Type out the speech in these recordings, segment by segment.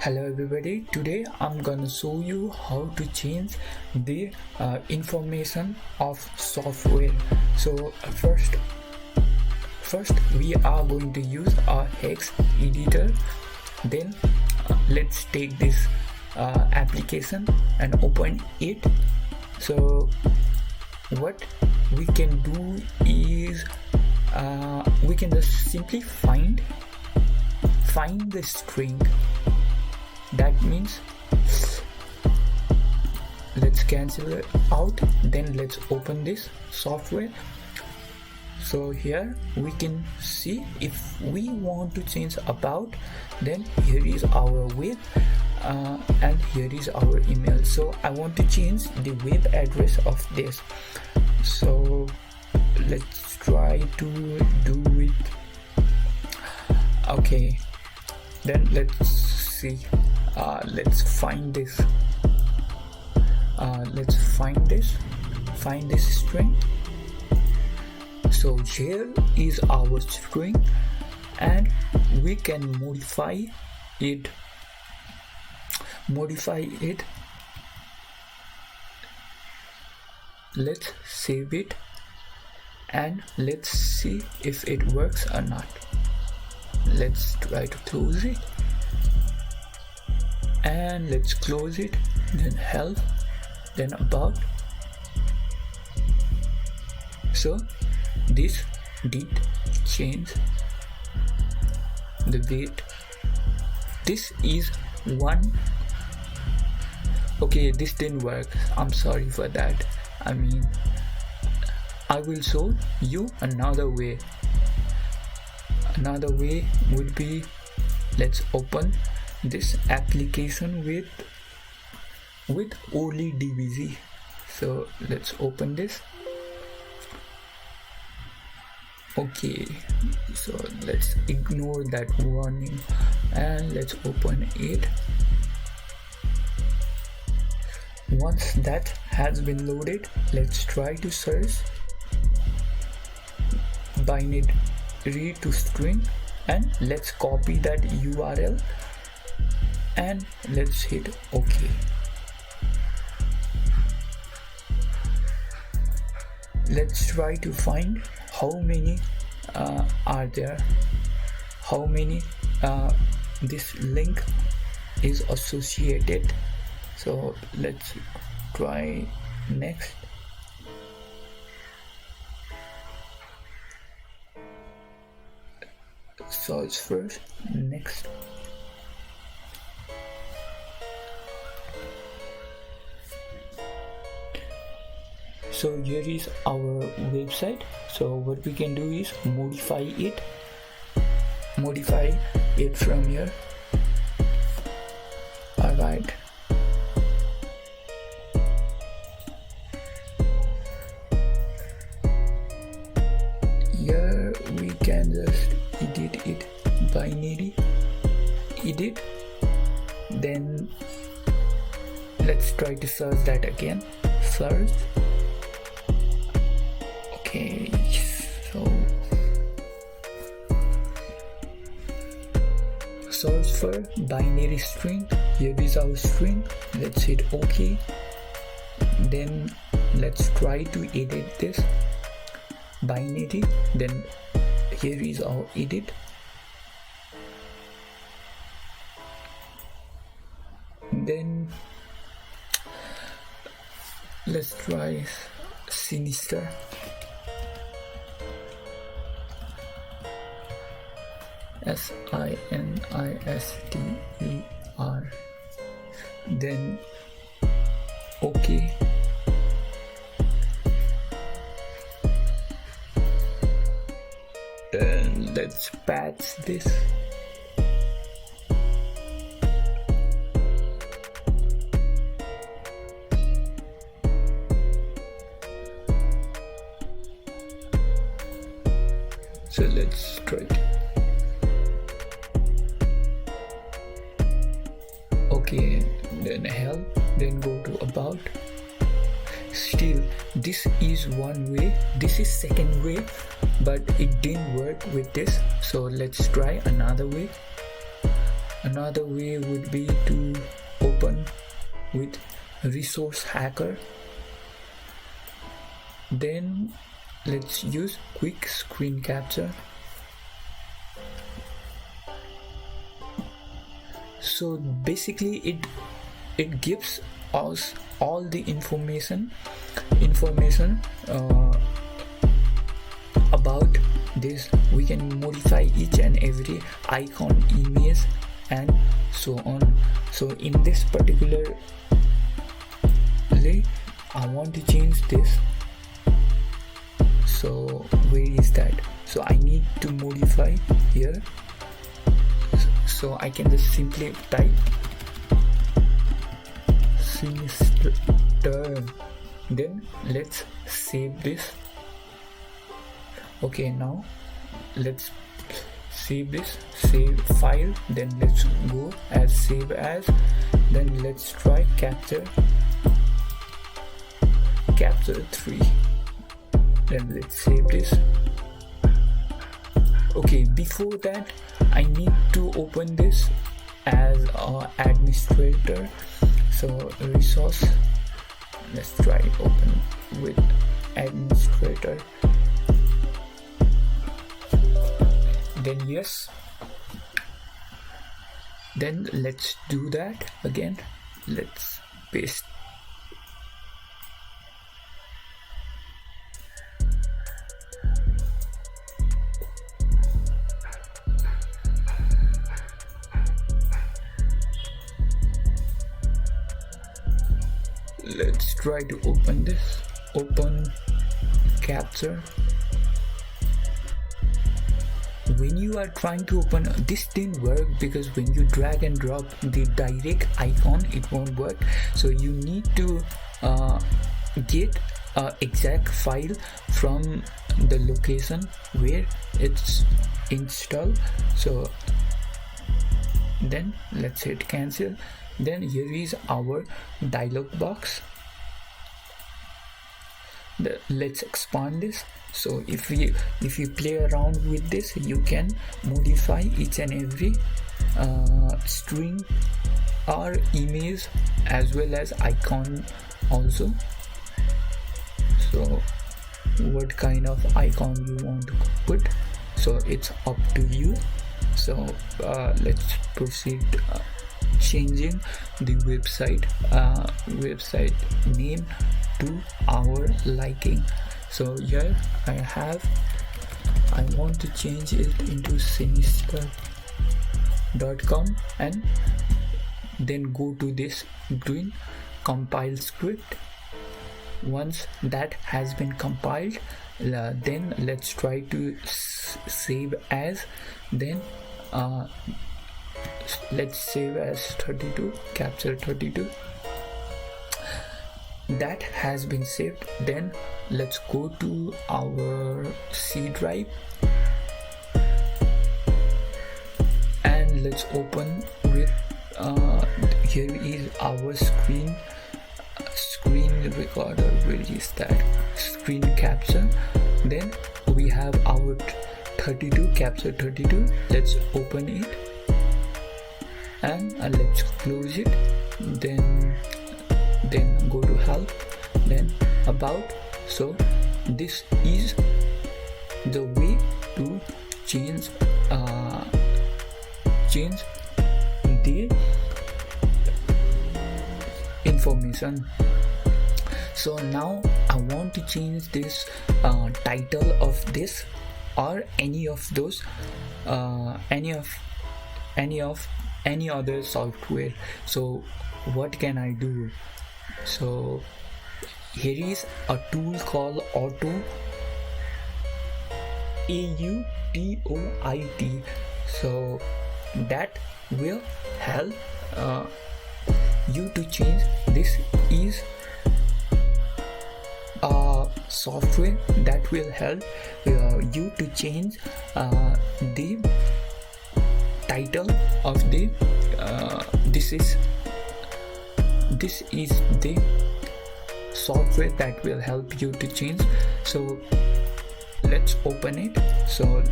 Hello everybody, today I'm gonna show you how to change the information of software. So first we are going to use our hex editor. Then let's take this application and open it. So what we can do is we can just simply find the string. That means let's cancel it out, then let's open this software. So here we can see if we want to change about, then here is our web and here is our email. So I want to change the web address of this, so let's try to do it. Okay, then let's see. Let's find this. Let's find this string. So here is our string, and we can modify it. Let's save it and let's see if it works or not. Let's try to close it. And let's close it, then help, then about. So this did change the weight. This is one. Okay, this didn't work. I'm sorry for that. I will show you another way. Another way would be, let's open this application with only DBZ. So let's open this. Okay, so let's ignore that warning and let's open it. Once that has been loaded, let's try to search binary to string, and let's copy that URL and let's hit OK. Let's try to find how many are there, how many this link is associated. So let's try next. Search first, next. So here is our website. So what we can do is modify it from here. Alright, here we can just edit it, binary edit. Then let's try to search that again. Search. Okay, so search for binary string. Here is our string. Let's hit OK. Then let's try to edit this binary. Then here is our edit. Then let's try sinister. SINISTER. Then OK. And let's patch this. So let's try it. Okay, then help, then go to about. Still, this is one way, this is second way, but it didn't work with this. So let's try another way. Another way would be to open with resource hacker. Then let's use quick screen capture. So basically it gives us all the information about this. We can modify each and every icon, image and so on. So in this particular lay, I want to change this. So where is that? So I need to modify here. So I can just simply type sinister. Then let's save this. Okay, now let's save this, save file. Then let's go as save as. Then let's try capture 3. Then let's save this. Okay, before that I need to open this as administrator. So resource, let's try open with administrator. Then yes, then let's do that again. Let's paste. Let's try to open this. Open capture. When you are trying to open this, didn't work because when you drag and drop the direct icon, it won't work. So you need to get an exact file from the location where it's installed. So then let's hit cancel. Then here is our dialog box. Let's expand this. So if you play around with this, you can modify each and every string or image as well as icon also. So what kind of icon you want to put, so it's up to you. So let's proceed changing the website name to our liking. So here I want to change it into sinister.com and then go to this green compile script. Once that has been compiled, then let's try to save as. Then let's save as 32, capture 32. That has been saved. Then let's go to our C drive and let's open with here is our screen recorder. Where is that? Screen capture. Then we have our 32, capture 32. Let's open it and let's close it. Then go to help, then about. So this is the way to change the information. So now I want to change this title of this or any of those any other software. So what can I do? So here is a tool called Auto, AUTOIT. So that will help you to change. This is a software that will help you to change the title of the this is the software that will help you to change. So let's open it. So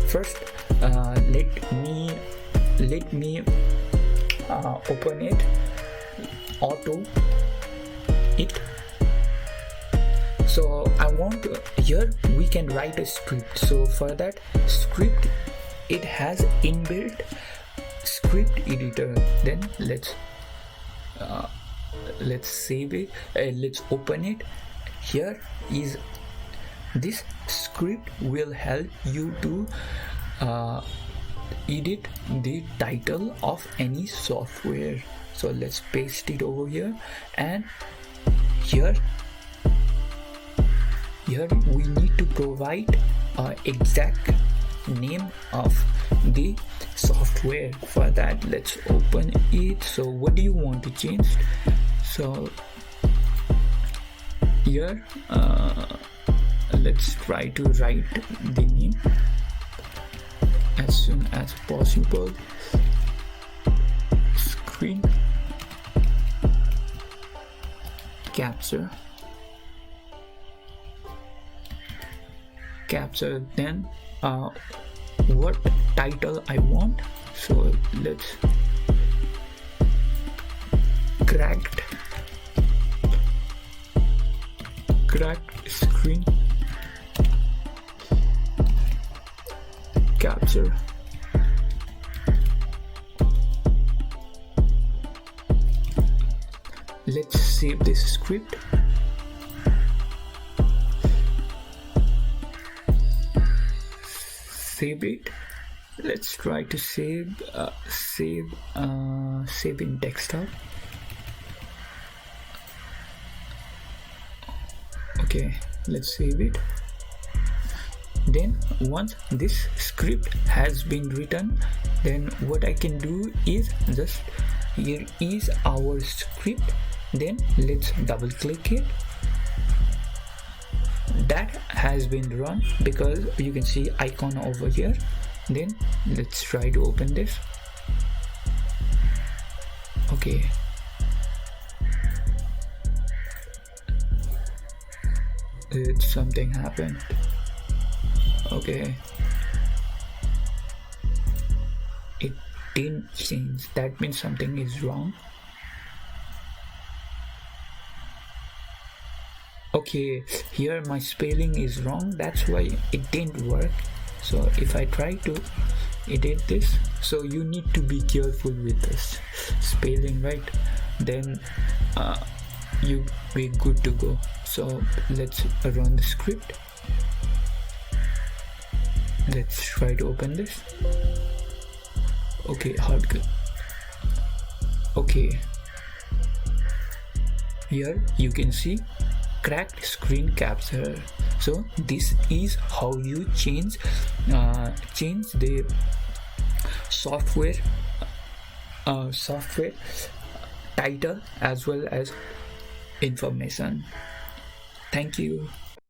first let me open it, auto it. So I want to, here we can write a script. So for that script, it has inbuilt script editor. Then let's save it, let's open it. Here is this script will help you to edit the title of any software. So let's paste it over here, and here we need to provide exact name of the software. For that, let's open it. So what do you want to change? So here let's try to write the name as soon as possible. Screen capture. Then what title I want. So let's cracked screen capture. Let's save this script. Save it. Let's try to save in desktop. Okay, let's save it. Then once this script has been written, then what I can do is just, here is our script. Then let's double click it. That has been run because you can see icon over here. Then let's try to open this. Okay, something happened. Okay, it didn't change. That means something is wrong. Okay, here my spelling is wrong, that's why it didn't work. So if I try to edit this, so you need to be careful with this spelling, right? Then you be good to go. So let's run the script. Let's try to open this. Okay, hard. Okay, here you can see cracked screen capture. So this is how you change the software title as well as information. Thank you.